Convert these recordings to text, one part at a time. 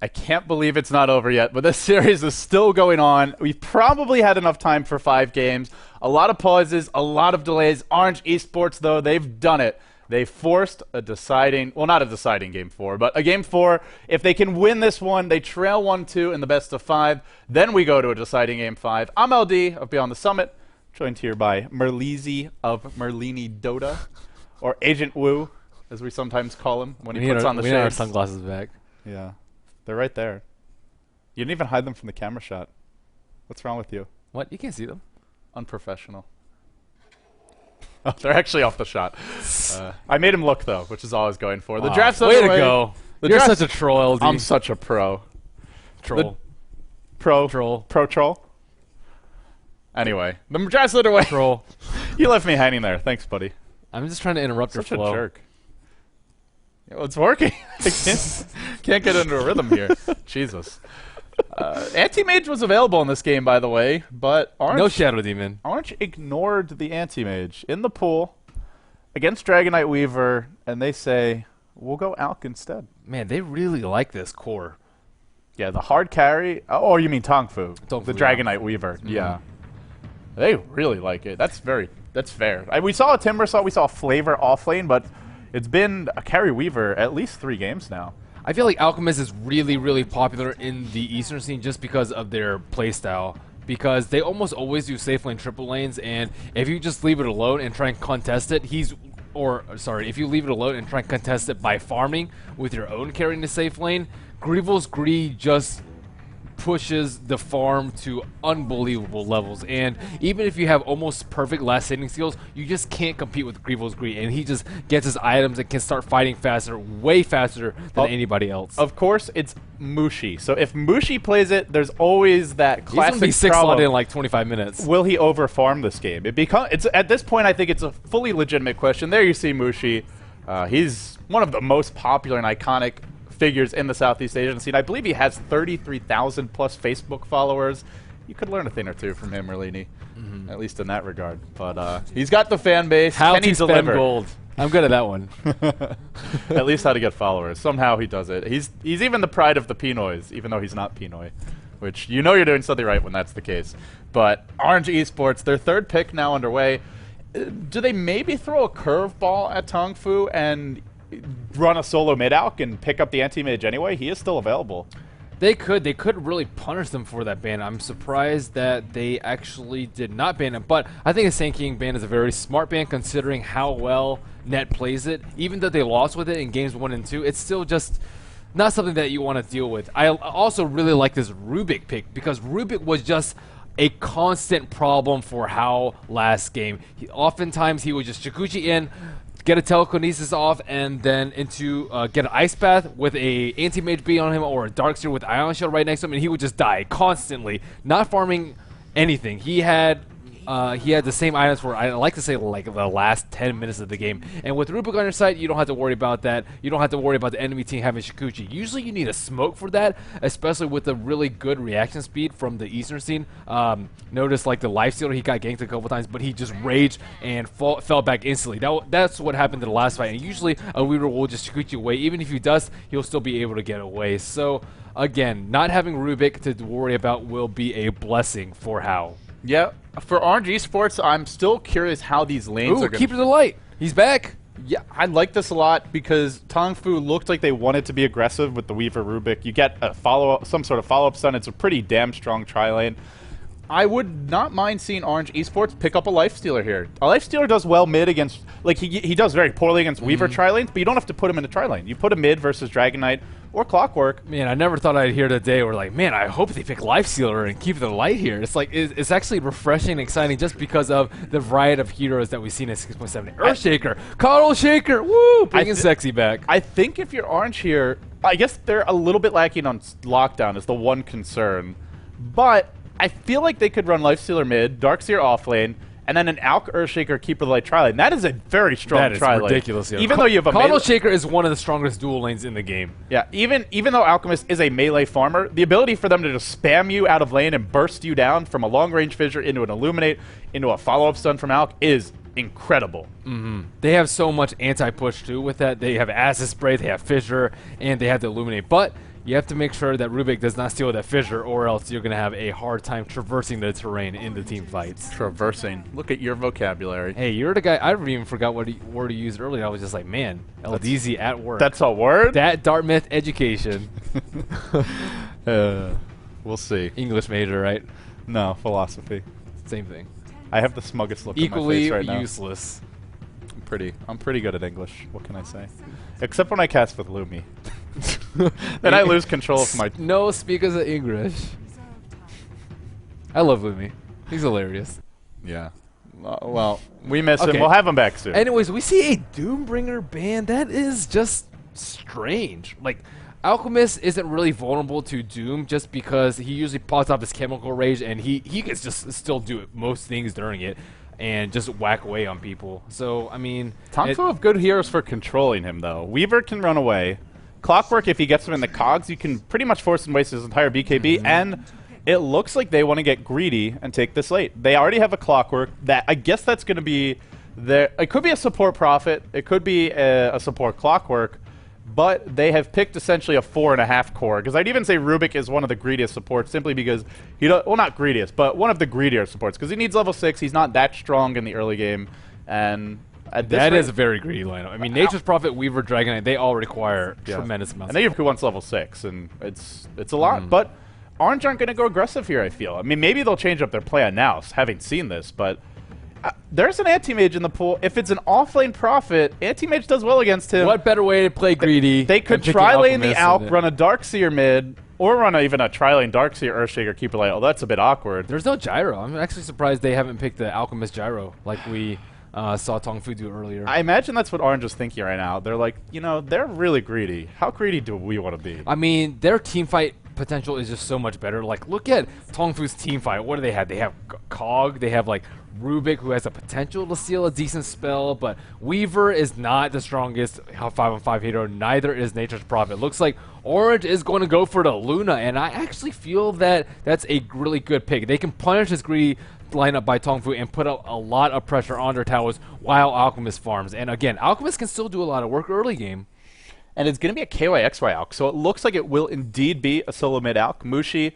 I can't believe it's not over yet, but this series is still going on. We've probably had enough time for 5 games. A lot of pauses, a lot of delays. Orange Esports, though, they've done it. They forced a deciding, well, not a deciding game 4, but a game 4. If they can win this one, they trail 1-2 in the best of 5. Then we go to a deciding game 5. I'm LD of Beyond the Summit, joined here by Merleezy of Merlini Dota, or Agent Wu, as we sometimes call him when he puts on the shades. We need our sunglasses back. Yeah. They're right there. You didn't even hide them from the camera shot. What's wrong with you? What? You can't see them. Unprofessional. Oh, they're actually off the shot. I made him look, though, which is all I was going for. The draft's way underway. to go. The You're draft- such a troll, LD. I'm such a pro. troll. Pro troll. Anyway, the draft's underway. Troll. You left me hanging there. Thanks, buddy. I'm just trying to interrupt Such your a flow. jerk. Yeah, well, it's working. I can't get into a rhythm here. Jesus. Anti-Mage was available in this game, by the way, but No Shadow Demon. Orange ignored the Anti-Mage in the pool against Dragonite Weaver, and they say, we'll go Alk instead. Man, they really like this core. Yeah, the hard carry. Oh, you mean Tongfu, Tongfu, the yeah. Dragonite Weaver. Yeah. They really like it. That's fair. We saw a Timbersaw, we saw a Flavor off lane, but it's been a carry Weaver at least 3 games now. I feel like Alchemist is really, really popular in the Eastern scene just because of their playstyle. Because they almost always do safe lane triple lanes, and if you just leave it alone and try and contest it, if you leave it alone and try and contest it by farming with your own carrying the safe lane, Greevil's Greed just pushes the farm to unbelievable levels, and even if you have almost perfect last hitting skills, you just can't compete with Greevil's Greed, and he just gets his items and can start fighting faster, way faster than anybody else. Of course, it's Mushi. So if Mushi plays it, there's always that classic He's gonna be 6 problem. slotted in like 25 minutes. Will he overfarm this game? It's at this point, I think it's a fully legitimate question. There you see Mushi. He's one of the most popular and iconic figures in the Southeast Asian scene. I believe he has 33,000 plus Facebook followers. You could learn a thing or two from him, Merlini, at least in that regard. But he's got the fan base. How Can to he spend deliver? gold. I'm good at that one. At least how to get followers. Somehow he does it. He's even the pride of the Pinoys, even though he's not Pinoy, which you know you're doing something right when that's the case. But Orange Esports, their 3rd pick now underway. Do they maybe throw a curveball at Tongfu and run a solo mid-alk and pick up the Anti-Mage anyway? He is still available. They could really punish them for that ban. I'm surprised that they actually did not ban him, but I think a Sand King ban is a very smart ban considering how well Net plays it. Even though they lost with it in games 1 and 2, it's still just not something that you want to deal with. I also really like this Rubik pick because Rubik was just a constant problem for How last game. Oftentimes he would just Shikuchi in, get a telekinesis off, and then get an ice bath with a anti-mage beat on him or a dark seer with ion shield right next to him, and he would just die constantly, not farming anything. He had the same items for, I like to say, like the last 10 minutes of the game. And with Rubik on your side, you don't have to worry about that. You don't have to worry about the enemy team having Shikuchi. Usually you need a smoke for that, especially with the really good reaction speed from the Eastern scene. Notice like the lifestealer, he got ganked a couple times, but he just raged and fell back instantly. That's what happened to the last fight. And usually a Weaver will just Shikuchi away. Even if he does, he'll still be able to get away. So again, not having Rubik to worry about will be a blessing for How. Yeah, for Orange Esports, I'm still curious how these lanes are going to... Keeper of the Light. He's back. Yeah, I like this a lot because Tongfu looked like they wanted to be aggressive with the Weaver Rubik. You get a some sort of follow-up stun. It's a pretty damn strong tri-lane. I would not mind seeing Orange Esports pick up a Lifestealer here. A Lifestealer does well mid against... Like, he does very poorly against Weaver tri-lanes, but you don't have to put him in a tri-lane. You put him mid versus Dragonite or Clockwork. Man, I never thought I'd hear the day where like, man, I hope they pick Lifestealer and keep the light here. It's like, it's actually refreshing and exciting just because of the variety of heroes that we've seen in 6.7. Earthshaker, Coddle Shaker, woo, bringing sexy back. I think if you're Orange here, I guess they're a little bit lacking on lockdown is the one concern. But I feel like they could run Lifestealer mid, Darkseer off lane, and then an Alk Earthshaker Keeper of the Light tri-lane. That is a very strong tri-lane. That is ridiculous. Yeah. Even though you have a Coddle Shaker is one of the strongest dual lanes in the game. Yeah, even though Alchemist is a melee farmer, the ability for them to just spam you out of lane and burst you down from a long-range fissure into an Illuminate, into a follow-up stun from Alk is incredible. They have so much anti-push too with that. They have Acid Spray, they have Fissure, and they have the Illuminate. But You have to make sure that Rubik does not steal that fissure, or else you're going to have a hard time traversing the terrain in the team fights. Traversing. Look at your vocabulary. Hey, you're the guy. I even forgot what word he used earlier. I was just like, man, LDZ at work. That's a word? That Dartmouth education. We'll see. English major, right? No, philosophy. Same thing. I have the smuggest look Equally on my face right now. useless. I'm pretty good at English. What can I say? Except when I cast with Lumi. Then I lose control of my... No speakers of English. I love Lumi. He's hilarious. Yeah. Well, we miss him. We'll have him back soon. Anyways, we see a Doombringer ban. That is just strange. Like, Alchemist isn't really vulnerable to Doom just because he usually pops off his chemical rage and he can just still do most things during it and just whack away on people. So, I mean... Tongfu have good heroes for controlling him, though. Weaver can run away. Clockwork, if he gets him in the cogs, you can pretty much force him to waste his entire BKB, and it looks like they want to get greedy and take this late. They already have a Clockwork. That I guess that's going to be... It could be a support Prophet. It could be a support Clockwork. But they have picked essentially a 4.5 core, because I'd even say Rubik is one of the greediest supports simply because he well, not greediest, but one of the greedier supports because he needs level 6. He's not that strong in the early game, and at this that rate, is a very greedy lineup. I mean, Nature's Prophet, Weaver, Dragonite, they all require tremendous amounts. And then who wants level 6, and it's a lot. But Orange aren't going to go aggressive here. I feel. I mean, maybe they'll change up their plan now, having seen this, but. There's an Anti-Mage in the pool. If it's an offlane Prophet, Anti-Mage does well against him. What better way to play greedy? They could tri-lane the Alk, run a Darkseer mid, or run even a tri-lane Darkseer Earthshaker, keep it light. Oh, that's a bit awkward. There's no Gyro. I'm actually surprised they haven't picked the Alchemist Gyro like we saw Tongfu do earlier. I imagine that's what Orange is thinking right now. They're like, you know, they're really greedy. How greedy do we want to be? I mean, their team fight potential is just so much better. Like, look at Tongfu's team fight. What do they have? They have Cog. They have, like, Rubik, who has the potential to steal a decent spell, but Weaver is not the strongest 5-on-5 hero. Neither is Nature's Prophet. Looks like Orange is going to go for the Luna, and I actually feel that that's a really good pick. They can punish this greedy lineup by Tongfu and put a lot of pressure on their towers while Alchemist farms. And again, Alchemist can still do a lot of work early game. And it's going to be a KYXY Alk, so it looks like it will indeed be a solo mid Alk. Mushi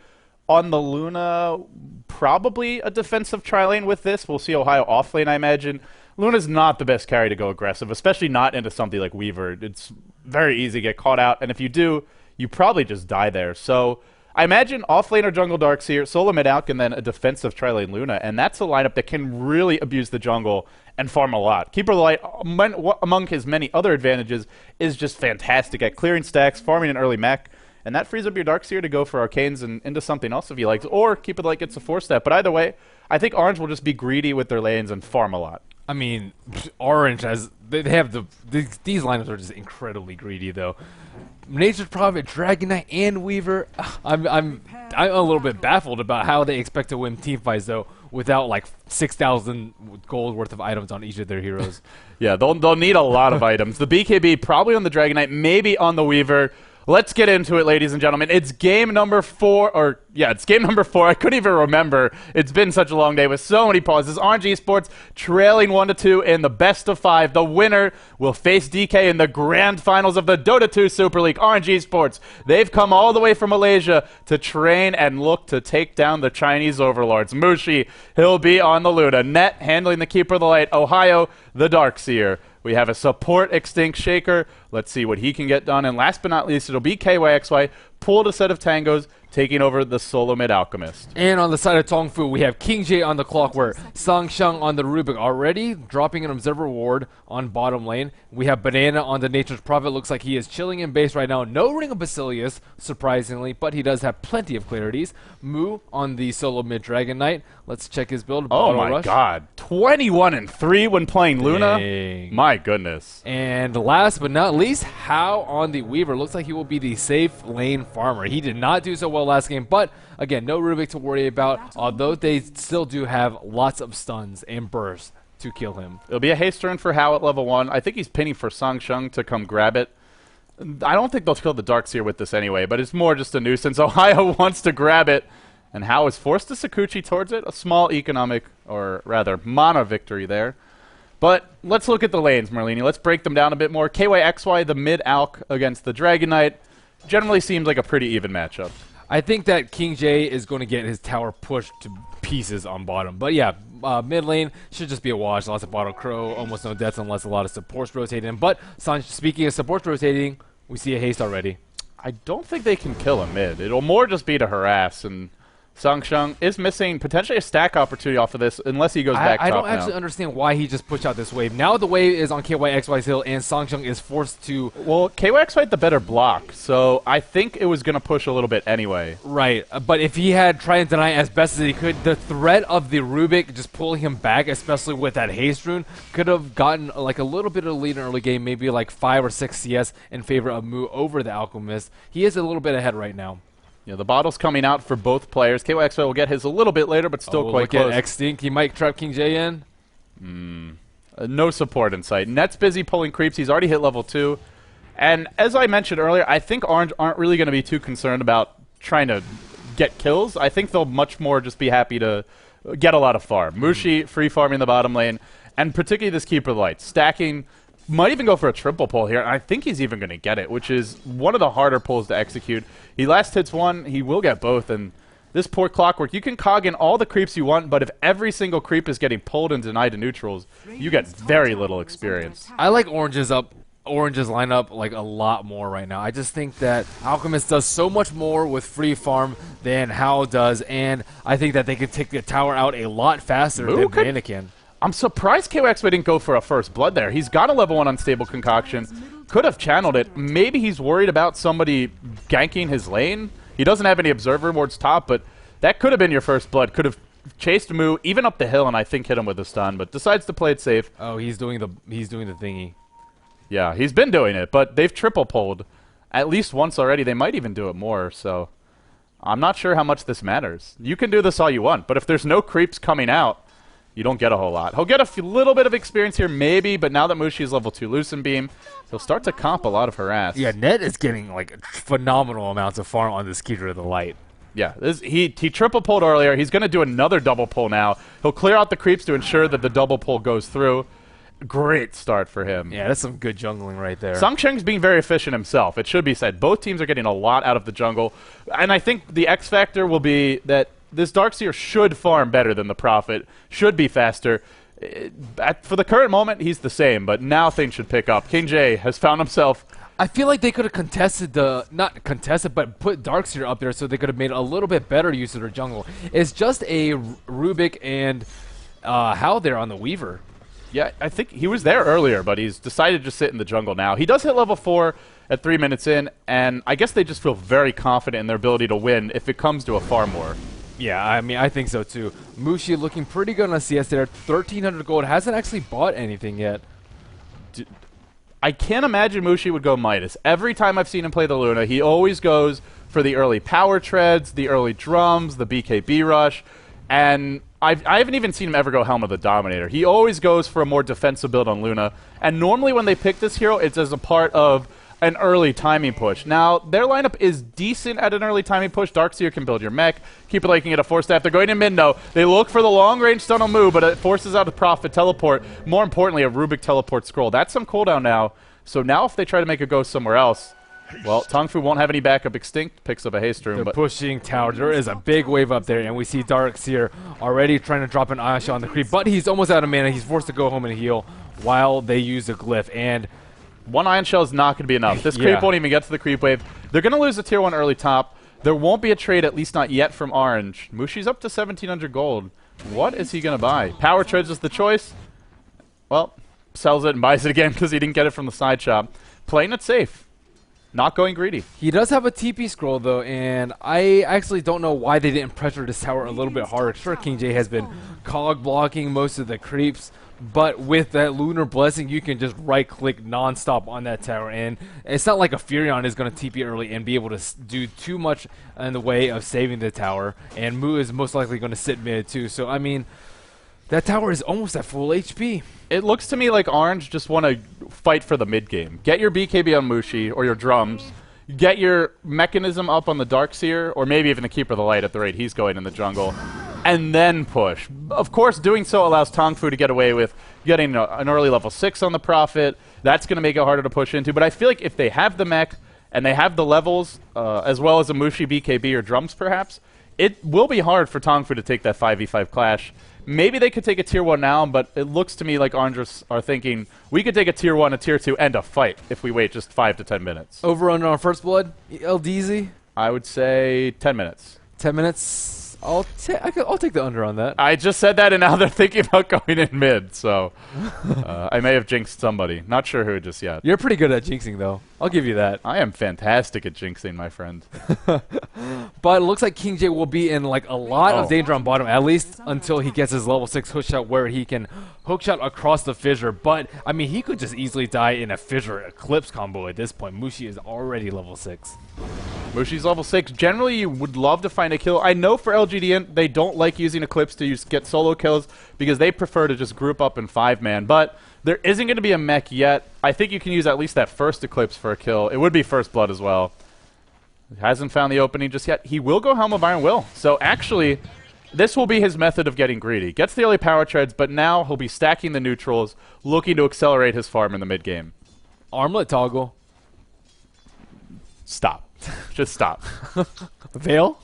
on the Luna, probably a defensive tri-lane with this. We'll see Ohio off-lane, I imagine. Luna's not the best carry to go aggressive, especially not into something like Weaver. It's very easy to get caught out, and if you do, you probably just die there. So I imagine off-lane or jungle Darkseer, solo mid Alk, and then a defensive tri-lane Luna, and that's a lineup that can really abuse the jungle and farm a lot. Keeper of the Light, among his many other advantages, is just fantastic at clearing stacks, farming an early mech, and that frees up your Darkseer to go for Arcanes and into something else if he likes, or Keeper of the Light gets a 4-step. But either way, I think Orange will just be greedy with their lanes and farm a lot. I mean, Orange has they have these lineups are just incredibly greedy though. Nature's Prophet, Dragonite, and Weaver. I'm a little bit baffled about how they expect to win team fights though without like 6,000 gold worth of items on each of their heroes. Yeah, they'll need a lot of items. The BKB probably on the Dragonite, maybe on the Weaver. Let's get into it, ladies and gentlemen. It's game number 4, it's game number 4. I couldn't even remember. It's been such a long day with so many pauses. Orange Esports trailing 1-2 in the best of 5. The winner will face DK in the grand finals of the Dota 2 Super League. Orange Esports, they've come all the way from Malaysia to train and look to take down the Chinese overlords. Mushi, he'll be on the Luna. Net handling the Keeper of the Light. Ohio, the Darkseer. We have a support Extinct Shaker. Let's see what he can get done. And last but not least, it'll be KYXY, pulled a set of tangos, taking over the solo mid Alchemist. And on the side of Tongfu, we have King J on the Clockwork, Sang Sheng on the Rubik, already dropping an Observer Ward on bottom lane. We have Banana on the Nature's Prophet. Looks like he is chilling in base right now. No Ring of Basilius, surprisingly, but he does have plenty of clarities. Mu on the solo mid Dragon Knight. Let's check his build. Oh my god. 21-3 when playing Luna? Dang. My goodness. And last but not least, How on the Weaver. Looks like he will be the safe lane farmer. He did not do so well last game, but again, no Rubik to worry about, although they still do have lots of stuns and bursts to kill him. It'll be a haste turn for How at level 1. I think he's pinning for Sang Sheng to come grab it. I don't think they'll kill the Darkseer with this anyway, but it's more just a nuisance. Ohio wants to grab it, and How is forced to Sakuchi towards it. A small economic, or rather, mana victory there. But let's look at the lanes, Merlini. Let's break them down a bit more. KYXY, the mid-alk against the Dragon Knight. generally seems like a pretty even matchup. I think that King J is going to get his tower pushed to pieces on bottom. But yeah, mid lane should just be a wash. Lots of bottle crow, almost no deaths unless a lot of supports rotating. But speaking of supports rotating, we see a haste already. I don't think they can kill him mid. It'll more just be to harass, and Sangsheng is missing potentially a stack opportunity off of this unless he goes back top I don't now. actually understand why he just pushed out this wave. Now the wave is on KYXY's hill, and Sangsheng is forced to... Well, KYX had the better block, so I think it was going to push a little bit anyway. Right, but if he had tried and deny as best as he could, the threat of the Rubik just pulling him back, especially with that haste rune, could have gotten like a little bit of a lead in early game, maybe like 5 or 6 CS in favor of Mu over the Alchemist. He is a little bit ahead right now. Yeah, the bottle's coming out for both players. KYX will get his a little bit later, but still quite close. Look at X-Stink. He might trap King J in. No support in sight. Net's busy pulling creeps. He's already hit level 2. And as I mentioned earlier, I think Orange aren't really going to be too concerned about trying to get kills. I think they'll much more just be happy to get a lot of farm. Mushi free farming the bottom lane, and particularly this Keeper of the Light. Stacking, might even go for a triple pull here. I think he's even going to get it, which is one of the harder pulls to execute. He last hits one, he will get both, and this poor Clockwork, you can cog in all the creeps you want, but if every single creep is getting pulled and denied to neutrals, you get very little experience. I like Orange's lineup like a lot more right now. I just think that Alchemist does so much more with free farm than Hao does, and I think that they can take the tower out a lot faster than Banana can. I'm surprised KOX didn't go for a first blood there. He's got a level 1 unstable concoction. Could have channeled it. Maybe he's worried about somebody ganking his lane. He doesn't have any observer wards top, but that could have been your first blood. Could have chased Mu even up the hill and I think hit him with a stun, but decides to play it safe. Oh, he's doing the thingy. Yeah, he's been doing it, but they've triple pulled at least once already. They might even do it more, so I'm not sure how much this matters. You can do this all you want, but if there's no creeps coming out, you don't get a whole lot. He'll get a little bit of experience here, maybe, but now that Mushi's level 2 Lucent Beam, he'll start to comp a lot of harass. Yeah, Net is getting like phenomenal amounts of farm on this Keeper of the Light. Yeah, he triple pulled earlier. He's going to do another double pull now. He'll clear out the creeps to ensure that the double pull goes through. Great start for him. Yeah, that's some good jungling right there. Sangsheng's being very efficient himself. It should be said. Both teams are getting a lot out of the jungle. And I think the X factor will be that this Darkseer should farm better than the Prophet, should be faster. For the current moment, he's the same, but now things should pick up. King J has found himself... I feel like they could have contested not contested, but put Darkseer up there so they could have made a little bit better use of their jungle. It's just a Rubik and Hao there on the Weaver. Yeah, I think he was there earlier, but he's decided to sit in the jungle now. He does hit level 4 at 3 minutes in, and I guess they just feel very confident in their ability to win if it comes to a farm war. Yeah, I mean, I think so too. Mushi looking pretty good on CS there. 1,300 gold. Hasn't actually bought anything yet. I can't imagine Mushi would go Midas. Every time I've seen him play the Luna, he always goes for the early power treads, the early drums, the BKB rush, and I haven't even seen him ever go Helm of the Dominator. He always goes for a more defensive build on Luna, and normally when they pick this hero, it's as a part of an early timing push. Now, their lineup is decent at an early timing push. Darkseer can build your mech. Keeper Light can get a 4-staff. They're going in mid, no. They look for the long-range stun on Mu, but it forces out a Prophet teleport. More importantly, a Rubik teleport scroll. That's some cooldown now. So now if they try to make a go somewhere else, well, Tongfu won't have any backup. Extinct picks up a haste room. They're pushing tower. There is a big wave up there, and we see Darkseer already trying to drop an Ion Shot on the creep, but he's almost out of mana. He's forced to go home and heal while they use the glyph, and one Ion Shell is not going to be enough. This creep won't even get to the creep wave. They're going to lose the tier 1 early top. There won't be a trade, at least not yet, from Orange. Mushi's up to 1,700 gold. What is he going to buy? Power treads is the choice. Well, sells it and buys it again because he didn't get it from the side shop. Playing it safe. Not going greedy. He does have a TP scroll, though, and I actually don't know why they didn't pressure this tower a little bit harder. Sure, King J has been cog blocking most of the creeps, but with that Lunar Blessing, you can just right-click non-stop on that tower, and it's not like a Furion is going to TP early and be able to do too much in the way of saving the tower, and Mu is most likely going to sit mid, too. So, I mean, that tower is almost at full HP. It looks to me like Orange just want to fight for the mid game. Get your BKB on Mushi or your drums. Get your mechanism up on the Darkseer, or maybe even the Keeper of the Light at the rate he's going in the jungle, and then push. Of course, doing so allows Tongfu to get away with getting an early level 6 on the Prophet. That's going to make it harder to push into, but I feel like if they have the mech and they have the levels, as well as a Mushi BKB or drums perhaps, it will be hard for Tongfu to take that 5v5 clash. Maybe they could take a tier 1 now, but it looks to me like Orange are thinking we could take a tier 1, a tier 2, and a fight if we wait just 5 to 10 minutes. Over under on First Blood, LDZ? I would say 10 minutes. 10 minutes? I'll take the under on that. I just said that, and now they're thinking about going in mid, so I may have jinxed somebody. Not sure who just yet. You're pretty good at jinxing, though. I'll give you that. I am fantastic at jinxing, my friend. But it looks like King J will be in like a lot of danger on bottom, at least until he gets his level 6 hookshot where he can hookshot across the fissure. But, I mean, he could just easily die in a fissure Eclipse combo at this point. Mushi is already level 6. Mushi's level 6. Generally, you would love to find a kill. I know for LGDN, they don't like using Eclipse to get solo kills because they prefer to just group up in 5-man. But there isn't going to be a mech yet. I think you can use at least that first Eclipse for a kill. It would be First Blood as well. Hasn't found the opening just yet. He will go Helm of Iron Will. So actually, this will be his method of getting greedy. Gets the early power treads, but now he'll be stacking the neutrals, looking to accelerate his farm in the mid game. Armlet toggle. Stop. Just stop. Veil?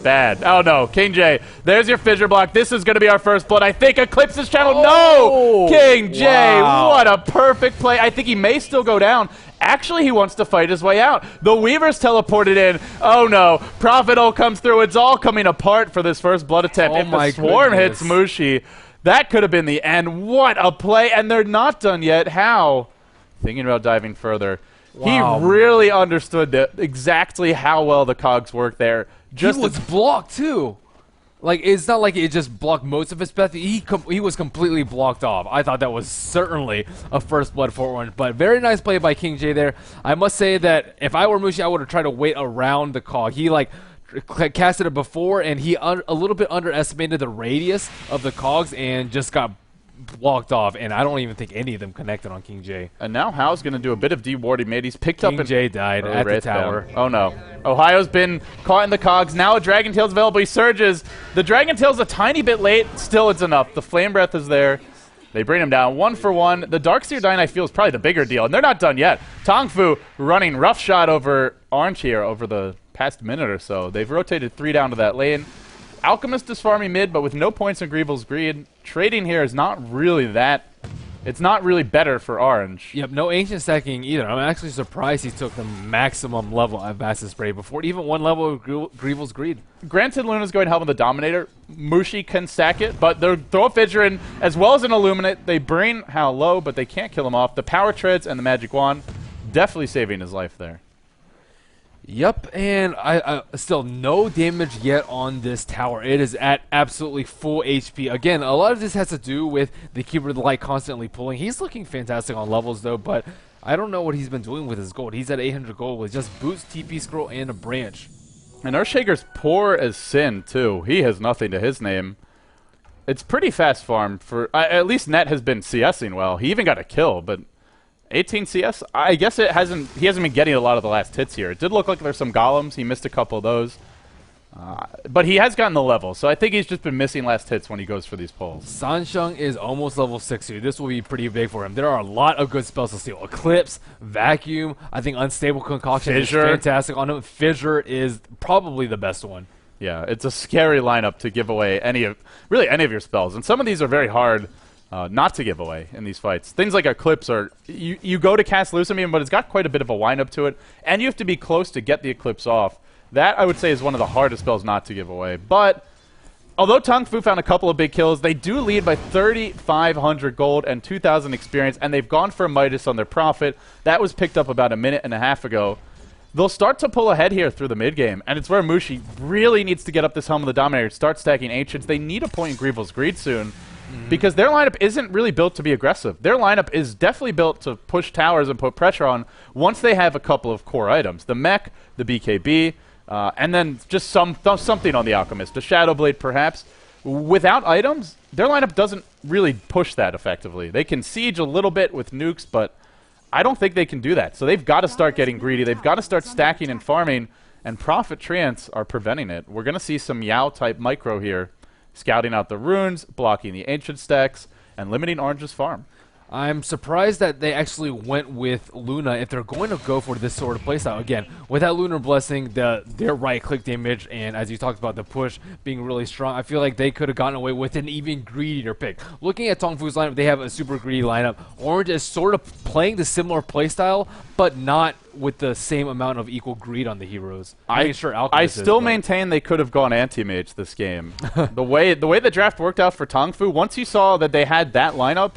Bad. Oh no, King J. There's your fissure block. This is going to be our first blood. I think Eclipse is channel. Oh, no! King J. Wow. What a perfect play. I think he may still go down. Actually, he wants to fight his way out. The Weaver's teleported in. Oh no. Prophet Ult comes through. It's all coming apart for this first blood attempt. Oh if my the Swarm goodness. hits Mushi, that could have been the end. What a play. And they're not done yet. How? Thinking about diving further. Wow. He really understood exactly how well the cogs work there. Just he was blocked too. Like, it's not like it just blocked most of his path. He was completely blocked off. I thought that was certainly a First Blood forward, but very nice play by King J there. I must say that if I were Mushi, I would have tried to wait around the cog. He like casted it before, and he a little bit underestimated the radius of the cogs and just got blocked off, and I don't even think any of them connected on King J. And now Hao's going to do a bit of dewarding. Mate, he's picked up. King J died at the tower. Down. Oh no. Ohio's been caught in the cogs. Now a Dragon Tail's available. He surges. The Dragon Tail's a tiny bit late. Still, it's enough. The Flame Breath is there. They bring him down 1 for 1. The Darkseer Dying, I feel, is probably the bigger deal, and they're not done yet. Tongfu running rough shot over Orange here over the past minute or so. They've rotated 3 down to that lane. Alchemist is farming mid, but with no points in Grievel's Greed. Trading here is not really that. It's not really better for Orange. Yep, no ancient stacking either. I'm actually surprised he took the maximum level at Vass's Spray before even 1 level of Grievel's Greed. Granted, Luna's going to help with the Dominator. Mushi can stack it, but they'll throw a Fissure in as well as an Illuminate. They bring Hal low, but they can't kill him off. The Power Treads and the Magic Wand definitely saving his life there. Yep, and I still no damage yet on this tower. It is at absolutely full HP. Again, a lot of this has to do with the Keeper of the Light constantly pulling. He's looking fantastic on levels though, but I don't know what he's been doing with his gold. He's at 800 gold with just boots, TP scroll, and a branch. And Earthshaker's poor as sin too. He has nothing to his name. It's pretty fast farm for at least Net has been CSing well. He even got a kill, but 18 CS, I guess he hasn't been getting a lot of the last hits here. It did look like there's some golems. He missed a couple of those. But he has gotten the level, so I think he's just been missing last hits when he goes for these pulls. Sansheng is almost level 6 here. This will be pretty big for him. There are a lot of good spells to steal. Eclipse, Vacuum, I think Unstable Concoction Fissure is fantastic on him. Fissure is probably the best one. Yeah, it's a scary lineup to give away any of your spells. And some of these are very hard not to give away in these fights. Things like Eclipse are, you go to cast Lucimeon, but it's got quite a bit of a wind-up to it, and you have to be close to get the Eclipse off. That, I would say, is one of the hardest spells not to give away. But although Tongfu found a couple of big kills, they do lead by 3,500 gold and 2,000 experience, and they've gone for Midas on their Prophet. That was picked up about a minute and a half ago. They'll start to pull ahead here through the mid-game, and it's where Mushi really needs to get up this Helm of the Dominator, start stacking Ancients. They need a point in Grievel's Greed soon. Because their lineup isn't really built to be aggressive. Their lineup is definitely built to push towers and put pressure on once they have a couple of core items. The mech, the BKB, and then just something on the Alchemist. A Shadow Blade, perhaps. Without items, their lineup doesn't really push that effectively. They can siege a little bit with nukes, but I don't think they can do that. So they've got to start getting greedy. They've got to start stacking and farming, and Prophet Treants are preventing it. We're going to see some Yao-type micro here. Scouting out the runes, blocking the ancient stacks, and limiting Orange's farm. I'm surprised that they actually went with Luna if they're going to go for this sort of playstyle. Again, with that Lunar Blessing, their right-click damage, and as you talked about, the push being really strong, I feel like they could have gotten away with an even greedier pick. Looking at Tongfu's lineup, they have a super greedy lineup. Orange is sort of playing the similar playstyle, but not with the same amount of equal greed on the heroes. I mean, sure, Alchemist I still is, maintain they could have gone anti-mage this game. the way the draft worked out for Tongfu, once you saw that they had that lineup,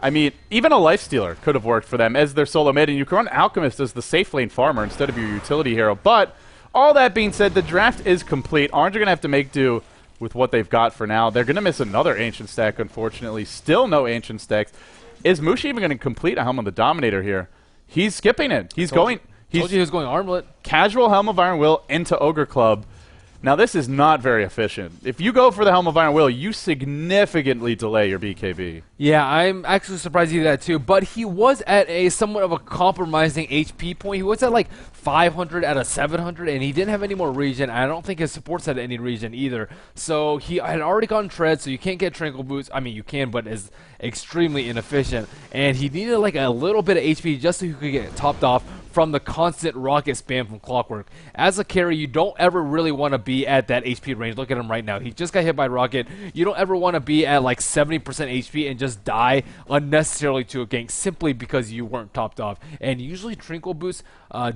I mean, even a Lifestealer could have worked for them as their solo mid, and you can run Alchemist as the safe lane farmer instead of your utility hero. But all that being said, the draft is complete. Orange are going to have to make do with what they've got for now. They're going to miss another Ancient stack, unfortunately. Still no Ancient stacks. Is Mushi even going to complete a Helm of the Dominator here? He's skipping it. He's going... Told you he was going Armlet. Casual Helm of Iron Will into Ogre Club. Now, this is not very efficient. If you go for the Helm of Iron Will, you significantly delay your BKB. Yeah, I'm actually surprised he did that too, but he was at a somewhat of a compromising HP point. He was at like 500 out of 700, and he didn't have any more regen. I don't think his supports had any regen either. So he had already gotten Tread, so you can't get Tranquil Boots. I mean, you can, but it's extremely inefficient. And he needed like a little bit of HP just so he could get topped off from the constant rocket spam from Clockwork. As a carry, you don't ever really want to be at that HP range. Look at him right now. He just got hit by rocket. You don't ever want to be at like 70% HP and just die unnecessarily to a gank simply because you weren't topped off. And usually Trinkle Boost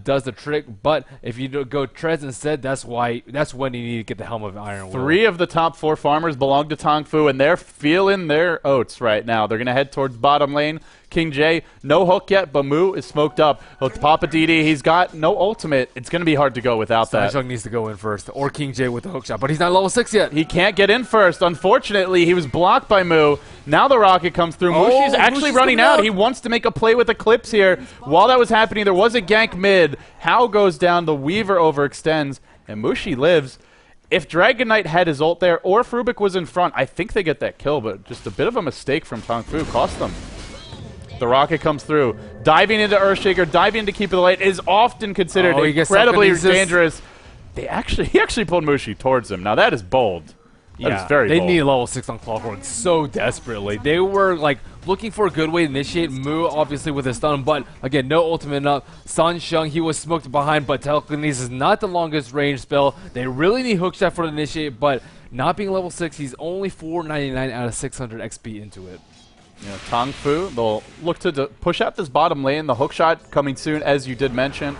does the trick, but if you go Treads instead, that's when you need to get the Helm of Iron Will. 3 of the top 4 farmers belong to Tongfu, and they're feeling their oats right now. They're going to head towards bottom lane. King J, no hook yet, but Moo is smoked up. He'll pop a DD. He's got no ultimate. It's going to be hard to go without that. Sansheng needs to go in first, or King J with the hook shot, but he's not level 6 yet. He can't get in first. Unfortunately, he was blocked by Moo. Now the rocket comes through. Mushi's actually running out. He wants to make a play with Eclipse here. While that was happening, there was a gank mid. Hao goes down. The Weaver overextends, and Mushi lives. If Dragon Knight had his ult there, or if Rubik was in front, I think they get that kill, but just a bit of a mistake from Tongfu cost them. The rocket comes through. Diving into Earthshaker, diving into Keep of the Light is often considered incredibly dangerous. He actually pulled Mushi towards him. Now that is bold. That is very bold. They need level 6 on Clockwork so desperately. They were like looking for a good way to initiate. Mu obviously with his stun, but again, no ultimate up. Sansheng, he was smoked behind, but Telekinesis is not the longest range spell. They really need hookshot for the initiate, but not being level 6, he's only 499 out of 600 XP into it. Yeah, Tongfu, they'll look to push out this bottom lane. The hookshot coming soon, as you did mention.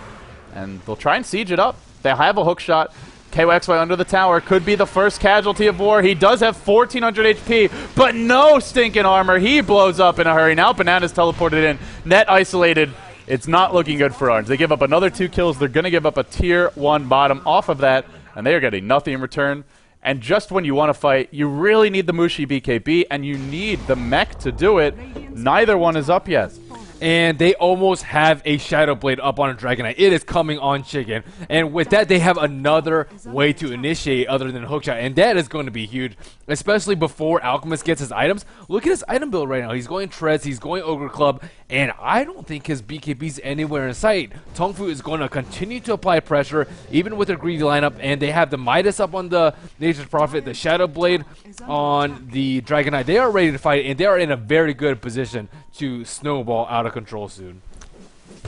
And they'll try and siege it up. They have a hookshot. KYXY under the tower could be the first casualty of war. He does have 1,400 HP, but no stinking armor. He blows up in a hurry. Now Banana's teleported in. Net isolated. It's not looking good for Orange. They give up another 2 kills. They're going to give up a tier 1 bottom off of that, and they are getting nothing in return. And just when you want to fight, you really need the Mushi BKB, and you need the mech to do it. Neither one is up yet. And they almost have a Shadow Blade up on a Dragonite. It is coming on Chicken. And with that, they have another way to initiate other than hookshot. And that is going to be huge, especially before Alchemist gets his items. Look at his item build right now. He's going Treads, he's going Ogre Club, and I don't think his BKB's anywhere in sight. Tongfu is going to continue to apply pressure, even with their greedy lineup, and they have the Midas up on the Nature's Prophet, the Shadow Blade on the Dragonite. They are ready to fight, and they are in a very good position to snowball out of control soon.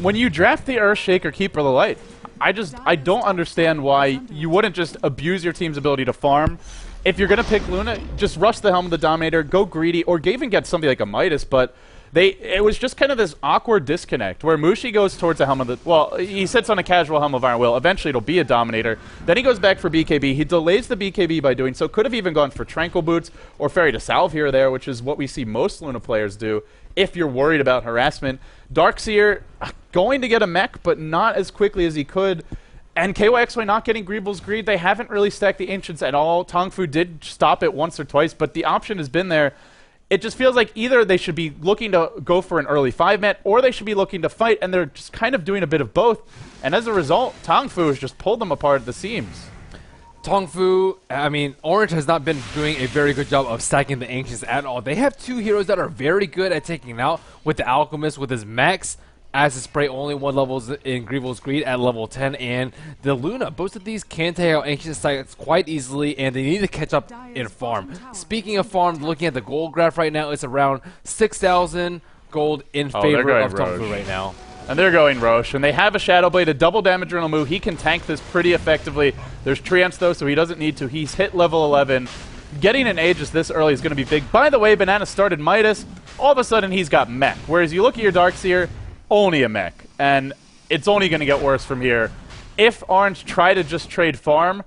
When you draft the Earthshaker Keeper of the Light, I don't understand why you wouldn't just abuse your team's ability to farm. If you're going to pick Luna, just rush the Helm of the Dominator, go greedy, or even get something like a Midas, but it was just kind of this awkward disconnect where Mushi goes towards a Helm of the... Well, he sits on a casual Helm of Iron Will. Eventually, it'll be a Dominator. Then he goes back for BKB. He delays the BKB by doing so. Could have even gone for Tranquil Boots or Fairy to Salve here or there, which is what we see most Luna players do if you're worried about harassment. Darkseer going to get a mech, but not as quickly as he could. And KYXY not getting Greeble's Greed. They haven't really stacked the Ancients at all. Tongfu did stop it once or twice, but the option has been there. It just feels like either they should be looking to go for an early 5-met, or they should be looking to fight, and they're just kind of doing a bit of both. And as a result, Tongfu has just pulled them apart at the seams. Tongfu, I mean, Orange has not been doing a very good job of stacking the Ancients at all. They have 2 heroes that are very good at taking out, with the Alchemist with his max Acid Spray, only 1 levels in Greeble's Greed at level 10, and the Luna. Both of these can take out Ancient sites quite easily, and they need to catch up in farm. Speaking of farm, looking at the gold graph right now, it's around 6,000 gold in they're favor going of Tongfu Roche right now. And they're going Roche, and they have a Shadow Blade, a double damage on Mu. He can tank this pretty effectively. There's Treants, though, so he doesn't need to. He's hit level 11. Getting an Aegis this early is going to be big. By the way, Banana started Midas. All of a sudden, he's got Mech. Whereas you look at your Darkseer, only a Mech. And it's only going to get worse from here. If Orange try to just trade farm,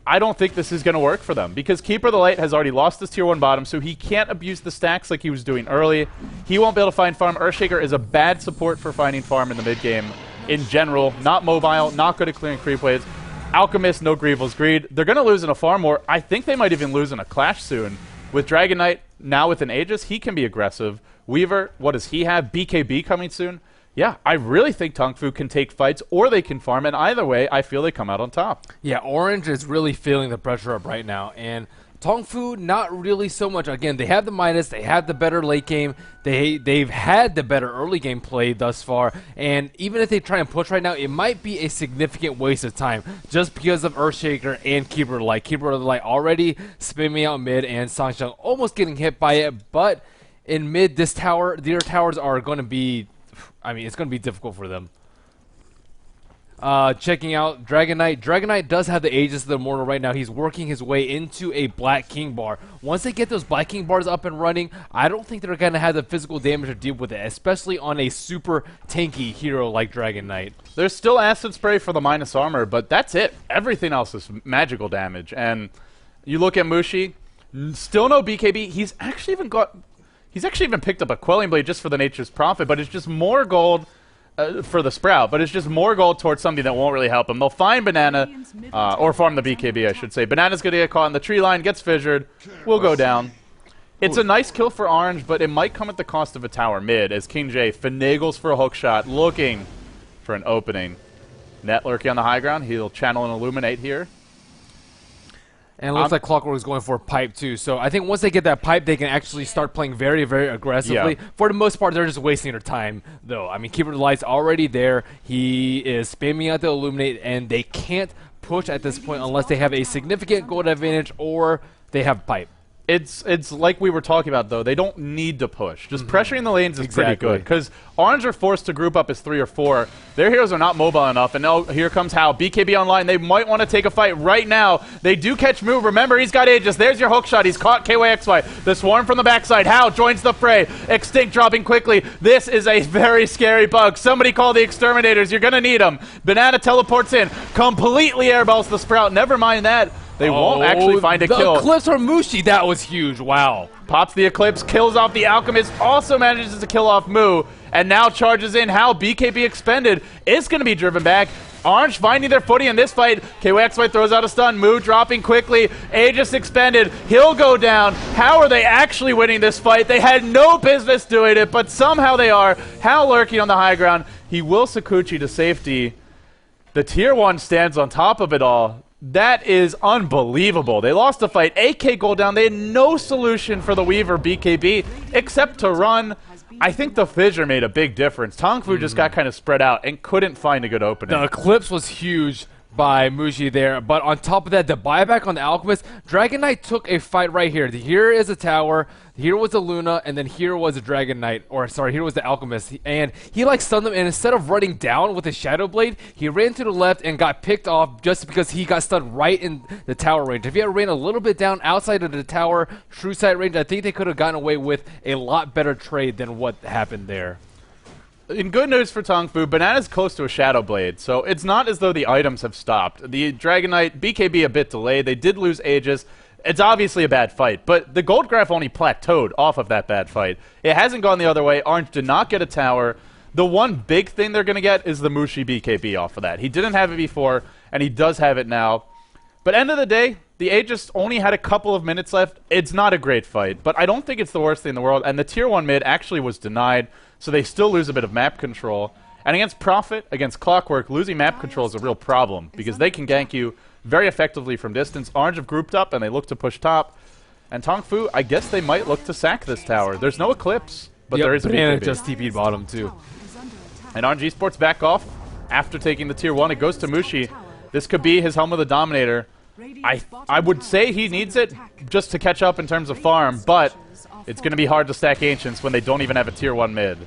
I don't think this is going to work for them, because Keeper of the Light has already lost his tier 1 bottom, so he can't abuse the stacks like he was doing early. He won't be able to find farm. Earthshaker is a bad support for finding farm in the mid game in general. Not mobile, not good at clearing creep waves. Alchemist, no Grievel's Greed. They're going to lose in a farm war. I think they might even lose in a clash soon. With Dragon Knight, now with an Aegis, he can be aggressive. Weaver, what does he have? BKB coming soon. Yeah, I really think Tongfu can take fights, or they can farm, and either way, I feel they come out on top. Yeah, Orange is really feeling the pressure up right now, and Tongfu, not really so much. Again, they have the Midas, they have the better late game, they've had the better early game play thus far, and even if they try and push right now, it might be a significant waste of time, just because of Earthshaker and Keeper of the Light. Keeper of the Light already spamming out mid, and Sangsheng almost getting hit by it, but in mid, this tower, their towers are going to be... I mean, it's going to be difficult for them. Checking out Dragon Knight. Dragon Knight does have the Aegis of the Immortal right now. He's working his way into a Black King bar. Once they get those Black King bars up and running, I don't think they're going to have the physical damage to deal with it, especially on a super tanky hero like Dragon Knight. There's still Acid Spray for the minus armor, but that's it. Everything else is magical damage. And you look at Mushi, still no BKB. He's actually even picked up a Quelling Blade just for the Nature's Prophet, but it's just more gold for the Sprout, but it's just more gold towards something that won't really help him. They'll find Banana, or farm the BKB, I should say. Banana's going to get caught in the tree line, gets fissured, will go down. It's a nice kill for Orange, but it might come at the cost of a tower mid, as King J finagles for a hook shot, looking for an opening. Net lurking on the high ground. He'll channel and illuminate here. And it looks like Clockwork is going for a pipe too. So I think once they get that pipe, they can actually start playing very, very aggressively. Yeah. For the most part, they're just wasting their time, though. I mean, Keeper of the Light's already there. He is spamming out the Illuminate, and they can't push at this point unless they have a significant gold advantage or they have pipe. It's like we were talking about, though. They don't need to push. Just pressuring the lanes is pretty good, because Orange are forced to group up as 3 or 4. Their heroes are not mobile enough, and now here comes Hao. BKB online. They might want to take a fight right now. They do catch Mu. Remember, he's got Aegis. There's your hook shot. He's caught KYXY. The Swarm from the backside. Hao joins the fray. Extinct dropping quickly. This is a very scary bug. Somebody call the exterminators. You're going to need them. Banana teleports in. Completely airballs the Sprout. Never mind that. They won't actually find a kill. The Eclipse from Mushi, that was huge. Wow. Pops the Eclipse, kills off the Alchemist, also manages to kill off Mu, and now charges in. How BKB expended is going to be driven back. Orange finding their footing in this fight. KYXY throws out a stun. Mu dropping quickly. Aegis expended. He'll go down. How are they actually winning this fight? They had no business doing it, but somehow they are. Hao lurking on the high ground. He will Sakuchi to safety. The tier 1 stands on top of it all. That is unbelievable. They lost the fight. AK gold down. They had no solution for the Weaver BKB except to run. I think the fissure made a big difference. Tongfu just got kind of spread out and couldn't find a good opening. The Eclipse was huge by Mushi there, but on top of that, the buyback on the Alchemist, Dragon Knight took a fight right here. Here is a tower, here was a Luna, and then here was a Dragon Knight, or sorry, here was the Alchemist, and he like stunned them, and instead of running down with his Shadow Blade, he ran to the left and got picked off just because he got stunned right in the tower range. If he had ran a little bit down outside of the tower, true sight range, I think they could have gotten away with a lot better trade than what happened there. In good news for Tongfu, Banana's close to a Shadow Blade, so it's not as though the items have stopped. The Dragon Knight, BKB a bit delayed, they did lose Aegis. It's obviously a bad fight, but the gold graph only plateaued off of that bad fight. It hasn't gone the other way. Orange did not get a tower. The one big thing they're going to get is the Mushi BKB off of that. He didn't have it before, and he does have it now. But end of the day, the Aegis only had a couple of minutes left. It's not a great fight, but I don't think it's the worst thing in the world, and the tier 1 mid actually was denied, so they still lose a bit of map control. And against Prophet, against Clockwork, losing map control is a real problem, because they can gank you very effectively from distance. Orange have grouped up, and they look to push top. And Tongfu, I guess they might look to sack this tower. There's no Eclipse, but there is a Banana BKB. just TP'd bottom, too. And Orange Esports back off after taking the tier 1. It goes to Mushi. This could be his Helm of the Dominator. I would say he needs it just to catch up in terms of farm, but It's going to be hard to stack Ancients when they don't even have a tier 1 mid.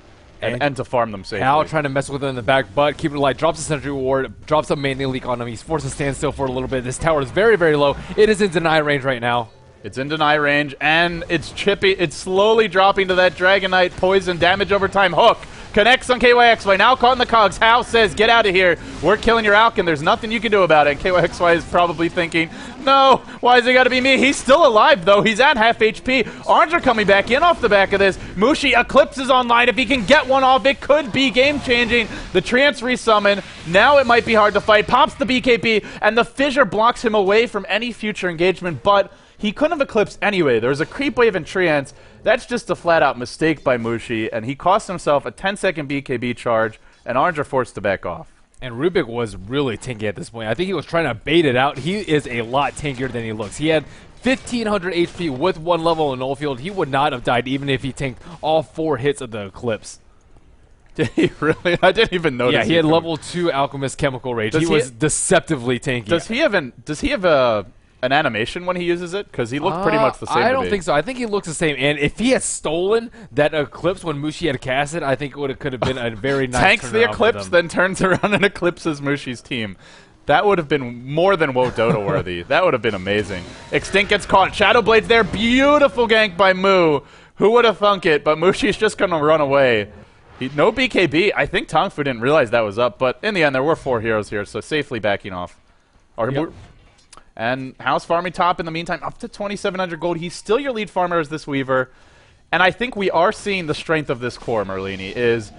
And to farm them safely. Hal trying to mess with him in the back, but keep it alive. Drops a Sentry Ward, drops a Main Leak on him. He's forced to stand still for a little bit. This tower is very, very low. It is in deny range right now. It's in deny range, and it's chippy. It's slowly dropping to that Dragon Knight. Poison damage over time. Hook connects on KYXY. Now caught in the cogs. Hal says, get out of here. We're killing your Alkin. There's nothing you can do about it. And KYXY is probably thinking, no, why has it got to be me? He's still alive, though. He's at half HP. Orange are coming back in off the back of this. Mushi Eclipse is online. If he can get one off, it could be game-changing. The Trance resummon. Now it might be hard to fight. Pops the BKB, and the Fissure blocks him away from any future engagement, but he couldn't have Eclipsed anyway. There was a creep wave in Trance. That's just a flat-out mistake by Mushi, and he cost himself a 10-second BKB charge, and Orange are forced to back off. And Rubik was really tanky at this point. I think he was trying to bait it out. He is a lot tankier than he looks. He had 1,500 HP with 1 level in Null Field. He would not have died even if he tanked all 4 hits of the Eclipse. Did he really? I didn't even notice. Yeah, he had level 2 Alchemist Chemical Rage. He was deceptively tanky. Does he have an animation when he uses it? Because he looked pretty much the same. I don't think so. I think he looks the same. And if he had stolen that Eclipse when Mushi had cast it, I think it could have been a very nice tanks the Eclipse, then turns around and eclipses Mushi's team. That would have been more than Woe Dota worthy. That would have been amazing. Extinct gets caught. Shadow Blade's there. Beautiful gank by Mu. Who would have thunk it? But Mushi's just going to run away. No BKB. I think Tongfu didn't realize that was up. But in the end, there were 4 heroes here, so safely backing off. Yep. And House farming top in the meantime, up to 2,700 gold. He's still your lead farmer as this Weaver. And I think we are seeing the strength of this core, Merlini, is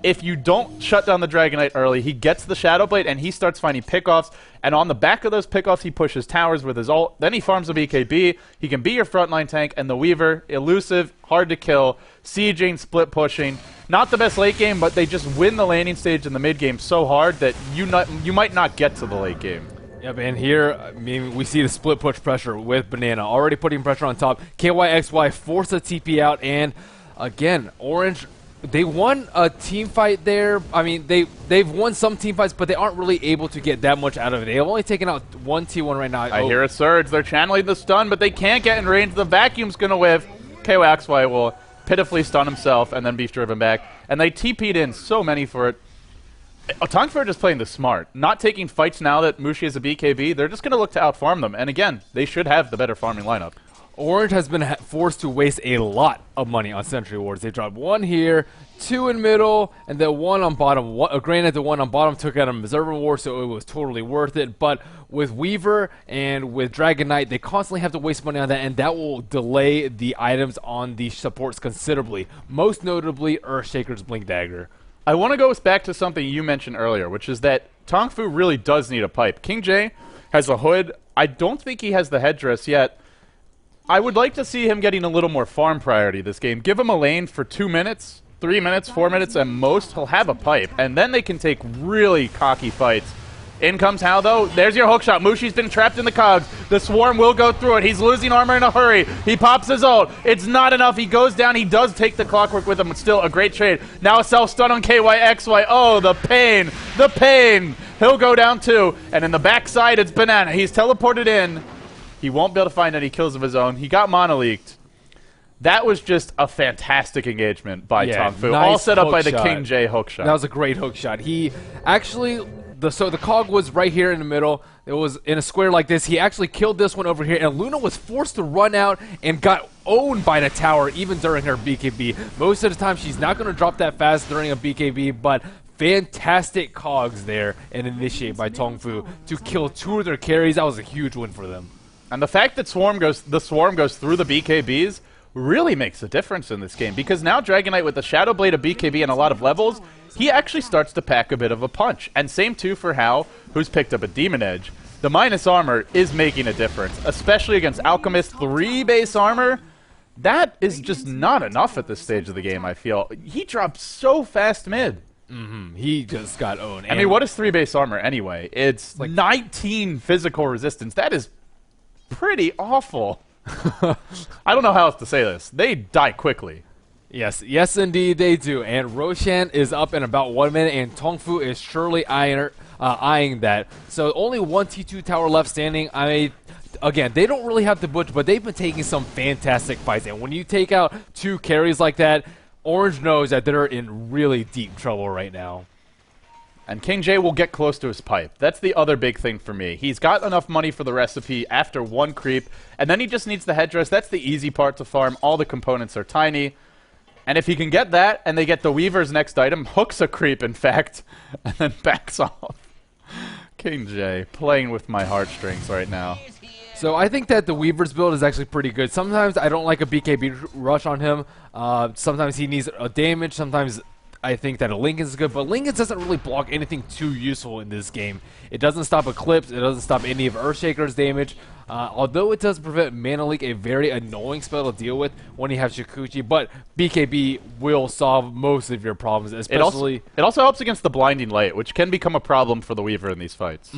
if you don't shut down the Dragon Knight early, he gets the Shadow Blade and he starts finding pickoffs. And on the back of those pickoffs, he pushes towers with his ult. Then he farms a BKB. He can be your frontline tank. And the Weaver, elusive, hard to kill, sieging, split pushing. Not the best late game, but they just win the laning stage in the mid game so hard that you might not get to the late game. Yep, and here, I mean, we see the split push pressure with Banana already putting pressure on top. KYXY force a TP out, and again, Orange, they won a team fight there. I mean, they've won some team fights, but they aren't really able to get that much out of it. They've only taken out 1 T1 right now. I hear a surge. They're channeling the stun, but they can't get in range. The vacuum's going to whiff. KYXY will pitifully stun himself and then be driven back. And they TP'd in so many for it. Tongfu are just playing the smart, not taking fights now that Mushi is a BKB. They're just going to look to outfarm them. And again, they should have the better farming lineup. Orange has been forced to waste a lot of money on Sentry Wards. They dropped 1 here, 2 in middle, and then 1 on bottom. Granted, the 1 on bottom took out a Observer Ward, so it was totally worth it. But with Weaver and with Dragon Knight, they constantly have to waste money on that, and that will delay the items on the supports considerably. Most notably, Earthshaker's Blink Dagger. I want to go back to something you mentioned earlier, which is that Tongfu really does need a pipe. King J has a hood. I don't think he has the headdress yet. I would like to see him getting a little more farm priority this game. Give him a lane for 2 minutes, 3 minutes, 4 minutes at most. He'll have a pipe, and then they can take really cocky fights. In comes Hal, though. There's your hookshot. Mushi's been trapped in the cogs. The swarm will go through it. He's losing armor in a hurry. He pops his ult. It's not enough. He goes down. He does take the clockwork with him, but still a great trade. Now a self-stun on KYXY. Oh, the pain. The pain. He'll go down too. And in the backside, it's Banana. He's teleported in. He won't be able to find any kills of his own. He got mono-leaked. That was just a fantastic engagement by Tongfu. Nice, all set up by the shot. King J hookshot. That was a great hookshot. He actually... So the cog was right here in the middle. It was in a square like this. He actually killed this one over here, and Luna was forced to run out and got owned by the tower even during her BKB. Most of the time, she's not going to drop that fast during a BKB, but fantastic cogs there and initiate by Tongfu to kill 2 of their carries. That was a huge win for them. And the fact that the swarm goes through the BKBs really makes a difference in this game, because now Dragon Knight with the Shadow Blade, a BKB, and a lot of levels, he actually starts to pack a bit of a punch. And same too for Hal, who's picked up a Demon Edge. The minus armor is making a difference, especially against Alchemist. 3 base armor, that is just not enough at this stage of the game, I feel. He dropped so fast mid. He just got owned. I mean, what is 3 base armor anyway? It's like 19 physical resistance. That is pretty awful. I don't know how else to say this. They die quickly. Yes, indeed they do. And Roshan is up in about 1 minute, and Tongfu is surely eyeing that. So only 1 T2 tower left standing. I again, they don't really have the butch, but they've been taking some fantastic fights. And when you take out 2 carries like that, Orange knows that they're in really deep trouble right now. And King J will get close to his pipe. That's the other big thing for me. He's got enough money for the recipe after 1 creep, and then he just needs the headdress. That's the easy part to farm. All the components are tiny. And if he can get that, and they get the Weaver's next item, hooks a creep, in fact, and then backs off. King J, playing with my heartstrings right now. So I think that the Weaver's build is actually pretty good. Sometimes I don't like a BKB rush on him. Sometimes he needs a damage. Sometimes I think that a Lincoln is good, but Lincoln doesn't really block anything too useful in this game. It doesn't stop Eclipse. It doesn't stop any of Earthshaker's damage. Although it does prevent Mana Leak, a very annoying spell to deal with when you have Shikuchi, but BKB will solve most of your problems, especially... It also helps against the Blinding Light, which can become a problem for the Weaver in these fights.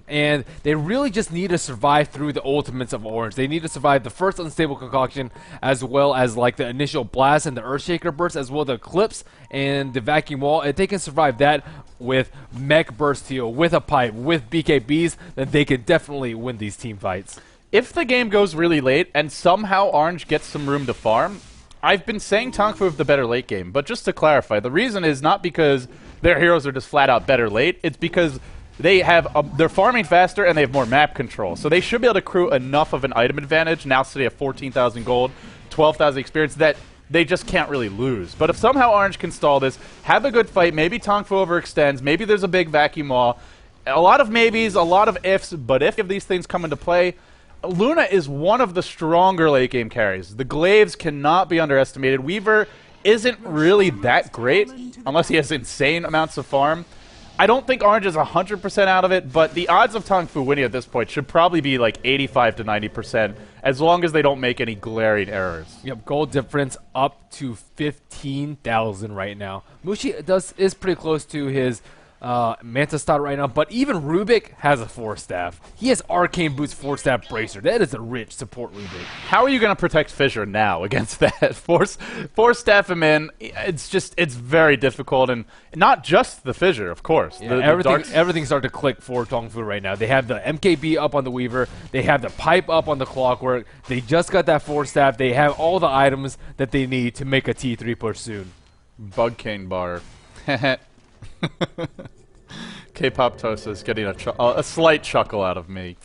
And they really just need to survive through the ultimates of Orange. They need to survive the first Unstable Concoction, as well as like the initial blast and the Earthshaker burst, as well as the Eclipse and the Vacuum Wall. If they can survive that with Mech Burst Heal, with a pipe, with BKBs, then they can definitely win these team fights. If the game goes really late and somehow Orange gets some room to farm, I've been saying Tongfu have the better late game, but just to clarify, the reason is not because their heroes are just flat out better late, it's because they're farming faster and they have more map control. So they should be able to accrue enough of an item advantage, now sitting at 14,000 gold, 12,000 experience, that they just can't really lose. But if somehow Orange can stall this, have a good fight, maybe Tongfu overextends, maybe there's a big vacuum wall, a lot of maybes, a lot of ifs, but if these things come into play, Luna is one of the stronger late game carries. The Glaives cannot be underestimated. Weaver isn't really that great unless he has insane amounts of farm. I don't think Orange is 100% out of it, but the odds of Tongfu winning at this point should probably be like 85 to 90%, as long as they don't make any glaring errors. Yep, gold difference up to 15,000 right now. Mushi is pretty close to his Manta stat right now, but even Rubik has a 4-staff. He has Arcane Boots 4-staff Bracer. That is a rich support Rubik. How are you going to protect Fissure now against that? Four-staff him in, it's very difficult, and not just the Fissure, of course. Yeah, everything's starting to click for Tongfu right now. They have the MKB up on the Weaver. They have the pipe up on the Clockwork. They just got that 4-staff. They have all the items that they need to make a T3 push soon. Bug Cane Bar. K-pop Tosa is getting a slight chuckle out of me.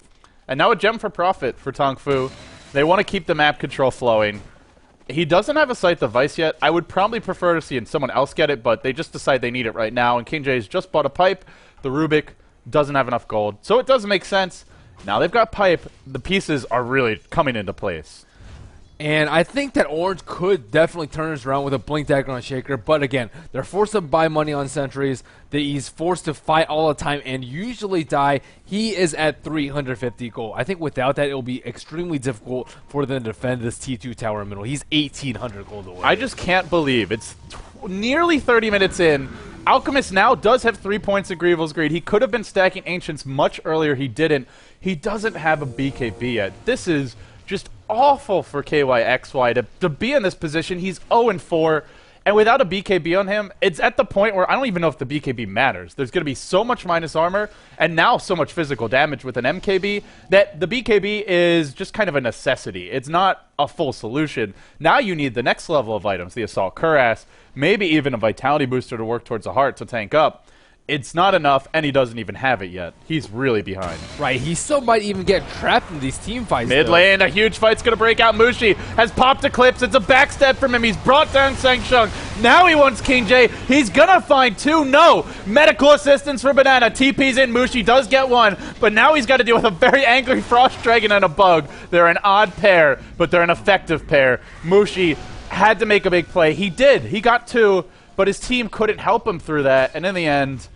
And now a gem for profit for Tongfu. They want to keep the map control flowing. He doesn't have a Scythe of Vice yet. I would probably prefer to see someone else get it, but they just decide they need it right now. And King J's just bought a pipe. The Rubik doesn't have enough gold. So it does make sense. Now they've got pipe. The pieces are really coming into place. And I think that Orange could definitely turn this around with a Blink Dagger on Shaker, but again, they're forced to buy money on sentries. He's forced to fight all the time and usually die. He is at 350 gold. I think without that, it'll be extremely difficult for them to defend this T2 tower in the middle. He's 1,800 gold away. I just can't believe it's nearly 30 minutes in. Alchemist now does have 3 points of Grieval's Greed. He could have been stacking Ancients much earlier. He didn't. He doesn't have a BKB yet. This is just awful for KYXY to be in this position. He's 0-4, and without a BKB on him, it's at the point where I don't even know if the BKB matters. There's going to be so much minus armor, and now so much physical damage with an MKB, that the BKB is just kind of a necessity. It's not a full solution. Now you need the next level of items, the Assault Cuirass, maybe even a Vitality Booster to work towards a heart to tank up. It's not enough, and he doesn't even have it yet. He's really behind. Right, he still might even get trapped in these team fights. Mid lane, a huge fight's gonna break out. Mushi has popped Eclipse. It's a backstab from him. He's brought down Sangshung. Now he wants King J. He's gonna find 2. No! Medical assistance for Banana. TP's in. Mushi does get 1, but now he's got to deal with a very angry Frost Dragon and a Bug. They're an odd pair, but they're an effective pair. Mushi had to make a big play. He did. He got 2, but his team couldn't help him through that, and in the end,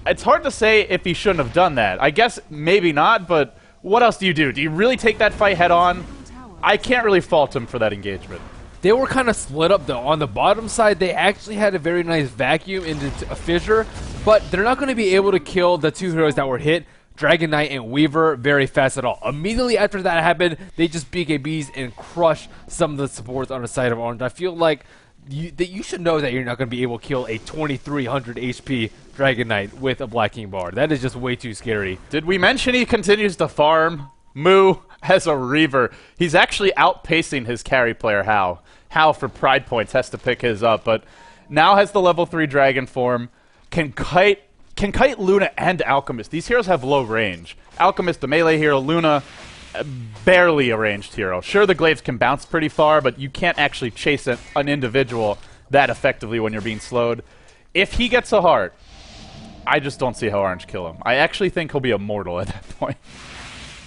it's hard to say if he shouldn't have done that. I guess maybe not, but what else do you do? Do you really take that fight head on? I can't really fault him for that engagement. They were kind of split up, though. On the bottom side, they actually had a very nice vacuum into a Fissure, but they're not going to be able to kill the 2 heroes that were hit, Dragon Knight and Weaver, very fast at all. Immediately after that happened, they just BKBs and crush some of the supports on the side of Orange. I feel like you should know that you're not going to be able to kill a 2,300 HP Dragon Knight with a Black King bar. That is just way too scary. Did we mention he continues to farm? Moo has a Reaver. He's actually outpacing his carry player, Hao. Hao, for pride points, has to pick his up, but now has the level 3 dragon form, can kite Luna and Alchemist. These heroes have low range. Alchemist, the melee hero, Luna, barely a ranged hero. Sure, the glaives can bounce pretty far, but you can't actually chase an individual that effectively when you're being slowed. If he gets a heart, I just don't see how Orange kill him. I actually think he'll be immortal at that point.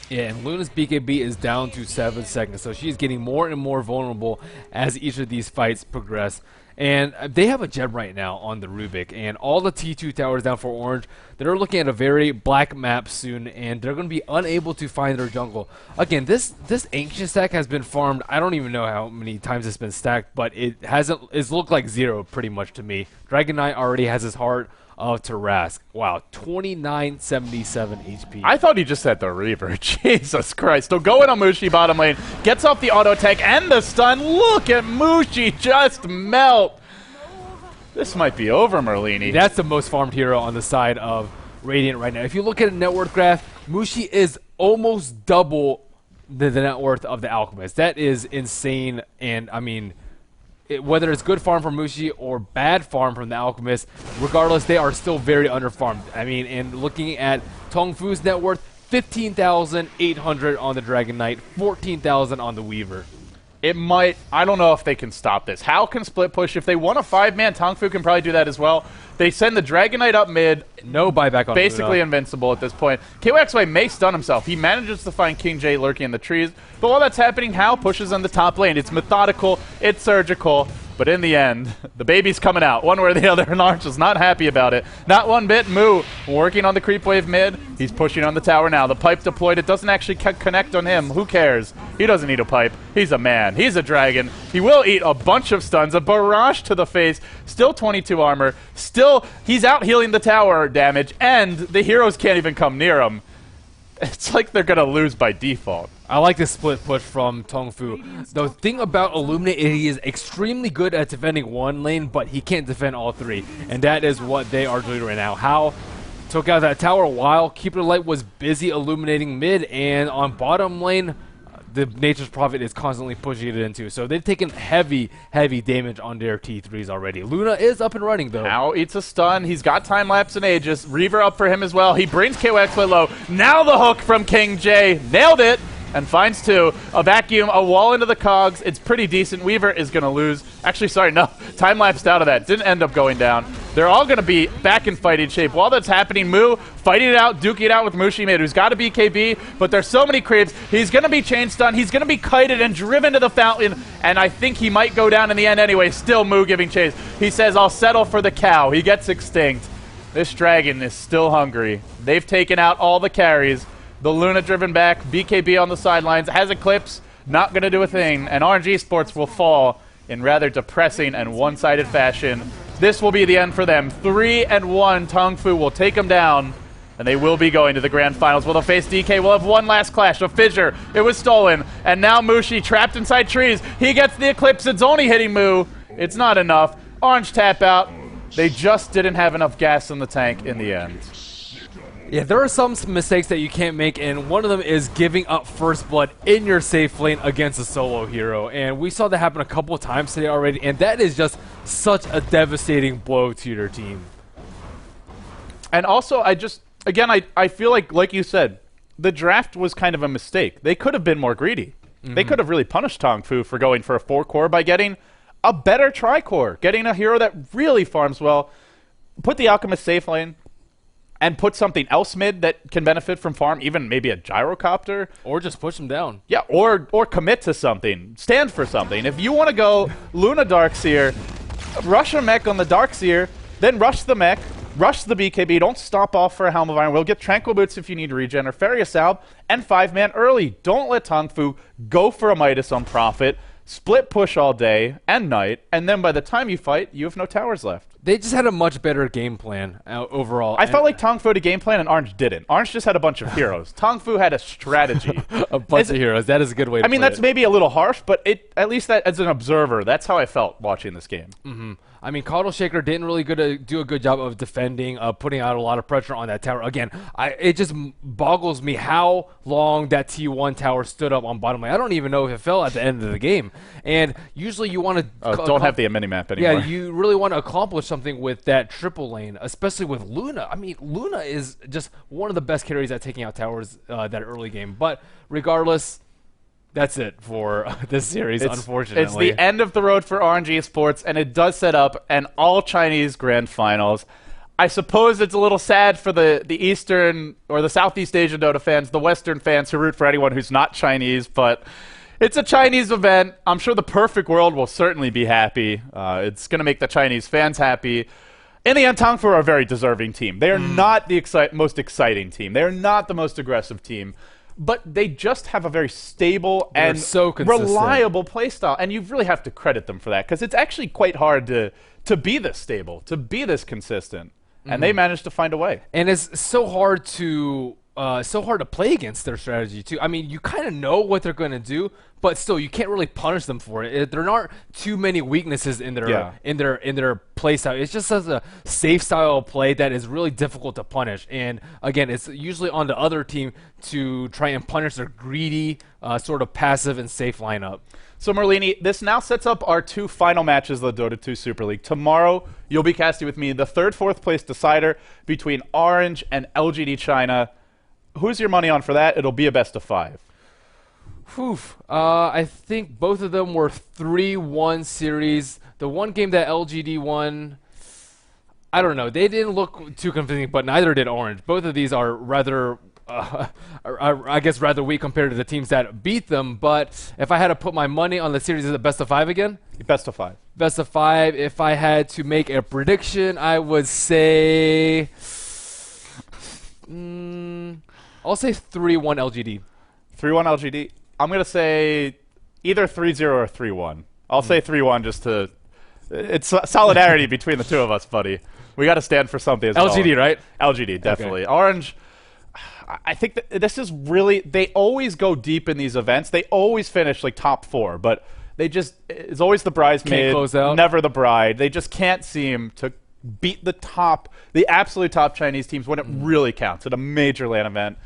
Yeah, and Luna's BKB is down to 7 seconds, so she's getting more and more vulnerable as each of these fights progress. And they have a gem right now on the Rubik, and all the T2 towers down for Orange. They're looking at a very black map soon, and they're going to be unable to find their jungle. Again, this Ancient stack has been farmed. I don't even know how many times it's been stacked, but it's looked like 0 pretty much to me. Dragon Knight already has his heart of Tarask. Wow, 2977 HP. I thought he just had the Reaver. Jesus Christ. So going on Mushi bottom lane, gets off the auto attack and the stun. Look at Mushi just melt. This might be over, Merlini. That's the most farmed hero on the side of Radiant right now. If you look at a net worth graph, Mushi is almost double the net worth of the Alchemist. That is insane, and I mean, whether it's good farm from Mushi or bad farm from the Alchemist, regardless, they are still very underfarmed. I mean, and looking at Tongfu's net worth, 15,800 on the Dragon Knight, 14,000 on the Weaver. It might, I don't know if they can stop this. Hao can split push. If they want a 5-man, Tongfu can probably do that as well. They send the Dragon Knight up mid. No buyback on basically Luna. Invincible at this point. KOXY may stun himself. He manages to find King J lurking in the trees. But while that's happening, Hao pushes on the top lane. It's methodical. It's surgical. But in the end, the baby's coming out, one way or the other, and Orange is not happy about it. Not one bit. Moo working on the creep wave mid. He's pushing on the tower now. The pipe deployed. It doesn't actually connect on him. Who cares? He doesn't need a pipe. He's a man. He's a dragon. He will eat a bunch of stuns. A barrage to the face. Still 22 armor. Still, he's out healing the tower damage, and the heroes can't even come near him. It's like they're going to lose by default. I like the split push from Tongfu. The thing about Illuminate is he is extremely good at defending one lane, but he can't defend all 3. And that is what they are doing right now. Hao took out that tower while Keeper of the Light was busy illuminating mid, and on bottom lane, the Nature's Prophet is constantly pushing it into. So they've taken heavy damage on their T3s already. Luna is up and running, though. Now eats a stun. He's got time lapse and Aegis. Reaver up for him as well. He brings KOXY low. Now the hook from King J. Nailed it. And finds 2. A vacuum, a wall into the cogs. It's pretty decent. Weaver is going to lose. Actually, sorry, no. Time-lapsed out of that. Didn't end up going down. They're all going to be back in fighting shape. While that's happening, Moo fighting it out, duking it out with Mushi mid, who's got a BKB, but there's so many creeps. He's going to be chain stunned. He's going to be kited and driven to the fountain, and I think he might go down in the end anyway. Still Moo giving chase. He says, I'll settle for the cow. He gets extinct. This dragon is still hungry. They've taken out all the carries. The Luna driven back, BKB on the sidelines, has Eclipse, not going to do a thing, and Orange Esports will fall in rather depressing and one-sided fashion. This will be the end for them. 3-1, Tongfu will take them down, and they will be going to the grand finals. Will they face DK? We'll have one last clash, a fissure. It was stolen, and now Mushi trapped inside trees. He gets the Eclipse. It's only hitting Moo. It's not enough. Orange tap out. They just didn't have enough gas in the tank in the end. Yeah, there are some mistakes that you can't make, and one of them is giving up first blood in your safe lane against a solo hero. And we saw that happen a couple of times today already, and that is just such a devastating blow to your team. And also, I feel like you said, the draft was kind of a mistake. They could have been more greedy. They could have really punished Tongfu for going for a 4-core by getting a better tri-core, getting a hero that really farms well, put the Alchemist safe lane, and put something else mid that can benefit from farm, even maybe a gyrocopter. Or just push them down. Yeah, or commit to something. Stand for something. If you want to go Luna Darkseer, rush a mech on the Darkseer, then rush the mech, rush the BKB, don't stop off for a Helm of Iron. We'll get Tranquil Boots if you need regen, or Fairy Salve, and 5-man early. Don't let Tongfu go for a Midas on Prophet. split push all day and night, and then by the time you fight, you have no towers left. They just had a much better game plan overall. I felt like Tongfu had a game plan and Orange didn't. Orange just had a bunch of heroes. Tongfu had a strategy. A bunch of heroes. That is a good way to I mean, put that's it. maybe a little harsh, but at least that as an observer, that's how I felt watching this game. I mean, Caudal Shaker didn't really do a good job of defending, putting out a lot of pressure on that tower. Again, it just boggles me how long that T1 tower stood up on bottom lane. I don't even know if it fell at the end of the game. And usually you want to... don't have the mini-map anymore. Yeah, you really want to accomplish something with that triple lane, especially with Luna. I mean, Luna is just one of the best carries at taking out towers that early game. But regardless... That's it for this series, unfortunately. It's the end of the road for Orange Esports, and it does set up an all-Chinese grand finals. I suppose it's a little sad for the Eastern or the Southeast Asian Dota fans, the Western fans who root for anyone who's not Chinese, but it's a Chinese event. I'm sure the perfect world will certainly be happy. It's going to make the Chinese fans happy. In the end, Tongfu are a very deserving team. They are not the most exciting team. They are not the most aggressive team. But they just have a very stable and so consistent, reliable playstyle, and you really have to credit them for that because it's actually quite hard to be this stable, to be this consistent, and they managed to find a way. And it's so hard to play against their strategy too. I mean, you kind of know what they're going to do, but still, you can't really punish them for it. There aren't too many weaknesses in their play style. It's just such a safe style of play that is really difficult to punish. And again, it's usually on the other team to try and punish their greedy, sort of passive and safe lineup. So Merlini, this now sets up our two final matches of the Dota 2 Super League. Tomorrow, you'll be casting with me the third, fourth place decider between Orange and LGD China. Who's your money on for that? It'll be a best of 5. I think both of them were 3-1 series. The one game that LGD won, I don't know. They didn't look too convincing, but neither did Orange. Both of these are rather, I guess, rather weak compared to the teams that beat them. But if I had to put my money on the series, is it best of 5 again? Best of 5. Best of 5. If I had to make a prediction, I would say... I'll say 3-1 LGD. 3-1 LGD. I'm going to say either 3-0 or 3-1. I'll say 3-1 just to... It's solidarity between the two of us, buddy. We got to stand for something as LGD, well. right? LGD, definitely. Okay. Orange, I think that this is really... They always go deep in these events. They always finish like top 4, but they just... It's always the bridesmaid, close out. never the bride. They just can't seem to beat the absolute top Chinese teams when it really counts at a major LAN event.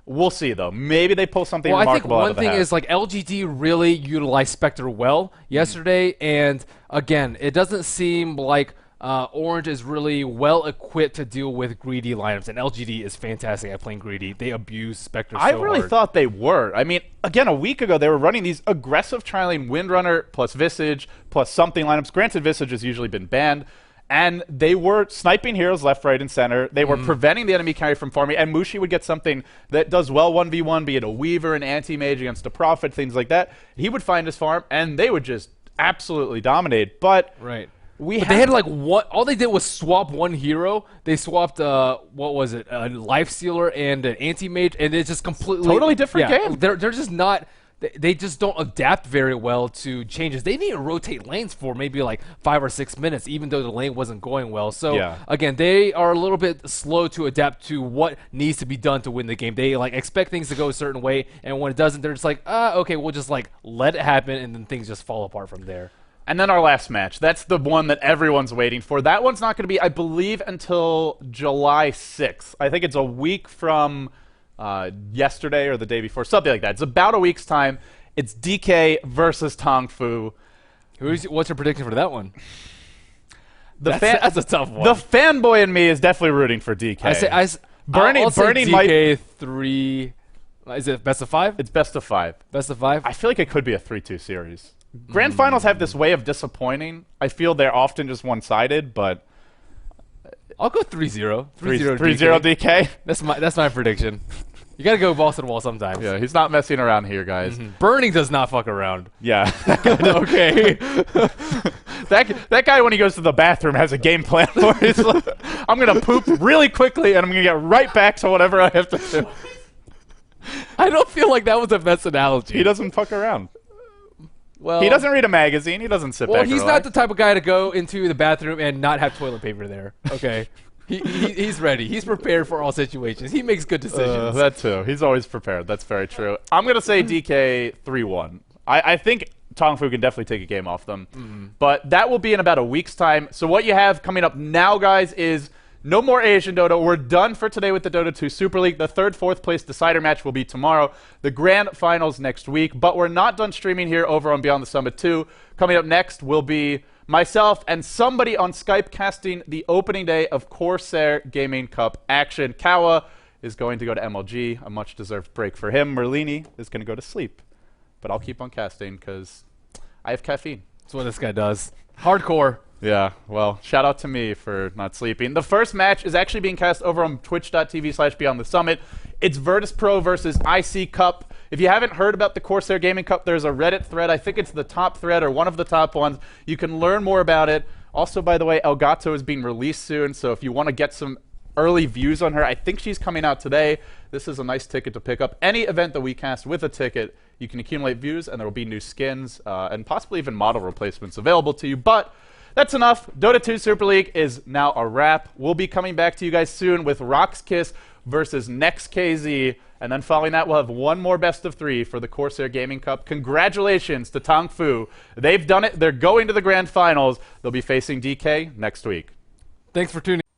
We'll see, though. Maybe they pull something remarkable out of the hat. I think one thing is, like, LGD really utilized Spectre well yesterday, and again, it doesn't seem like Orange is really well equipped to deal with greedy lineups, and LGD is fantastic at playing greedy. They abuse Spectre so I really hard. thought they were. I mean, again, a week ago, they were running these aggressive tri-lane Windrunner plus Visage plus something lineups. Granted, Visage has usually been banned. And they were sniping heroes left, right, and center. They were preventing the enemy carry from farming. And Mushi would get something that does well 1v1, be it a Weaver, an anti-mage against a Prophet, things like that. He would find his farm, and they would just absolutely dominate. But they had like one. All they did was swap one hero. They swapped what was it? A Lifestealer and an anti-mage, and it's just completely totally different game. They're just not. They just don't adapt very well to changes. They need to rotate lanes for maybe like 5 or 6 minutes, even though the lane wasn't going well. So again, they are a little bit slow to adapt to what needs to be done to win the game. They like expect things to go a certain way, and when it doesn't, they're just like, okay, we'll just like let it happen, and then things just fall apart from there. And then our last match. That's the one that everyone's waiting for. That one's not going to be, I believe, until July 6th. I think it's a week from yesterday or the day before, something like that. It's about a week's time. It's DK versus Tongfu. What's your prediction for that one? That's a tough one. The fanboy in me is definitely rooting for DK. Bernie I'll say DK might 3. Is it best of 5? It's best of 5. Best of 5. I feel like it could be a 3-2 series. Grand finals have this way of disappointing. I feel they're often just one-sided, but I'll go 3-0. 3-0 DK. That's my prediction. You gotta go balls to the wall sometimes. Yeah, he's not messing around here, guys. Burning does not fuck around. Yeah. Okay. that guy, when he goes to the bathroom, has a game plan for it. Like, I'm gonna poop really quickly, and I'm gonna get right back to whatever I have to do. I don't feel like that was the best analogy. He doesn't fuck around. Well, He doesn't read a magazine. He doesn't sit well, back. he's and not relax. the type of guy to go into the bathroom and not have toilet paper there. Okay. He's ready. He's prepared for all situations. He makes good decisions. That too. He's always prepared. That's very true. I'm gonna say DK 3-1. I think Tongfu can definitely take a game off them, but that will be in about a week's time. So what you have coming up now, guys, is no more Asian Dota. We're done for today with the Dota 2 Super League. The third, fourth place decider match will be tomorrow. The grand finals next week. But we're not done streaming here over on Beyond the Summit 2. Coming up next will be myself and somebody on Skype casting the opening day of Corsair Gaming Cup action. Kawa is going to go to MLG, a much-deserved break for him. Merlini is going to go to sleep. But I'll keep on casting because I have caffeine. That's what this guy does. Hardcore. Yeah, well, shout out to me for not sleeping. The first match is actually being cast over on twitch.tv/Beyond the Summit. It's Virtus Pro versus IC Cup. If you haven't heard about the Corsair Gaming Cup, there's a Reddit thread. I think it's the top thread or one of the top ones. You can learn more about it. Also, by the way, Elgato is being released soon, so if you want to get some early views on her, I think she's coming out today. This is a nice ticket to pick up. Any event that we cast with a ticket, you can accumulate views, and there will be new skins and possibly even model replacements available to you. But that's enough. Dota 2 Super League is now a wrap. We'll be coming back to you guys soon with Rock's Kiss versus Next KZ. And then following that, we'll have one more best of 3 for the Corsair Gaming Cup. Congratulations to Tongfu. They've done it. They're going to the grand finals. They'll be facing DK next week. Thanks for tuning in.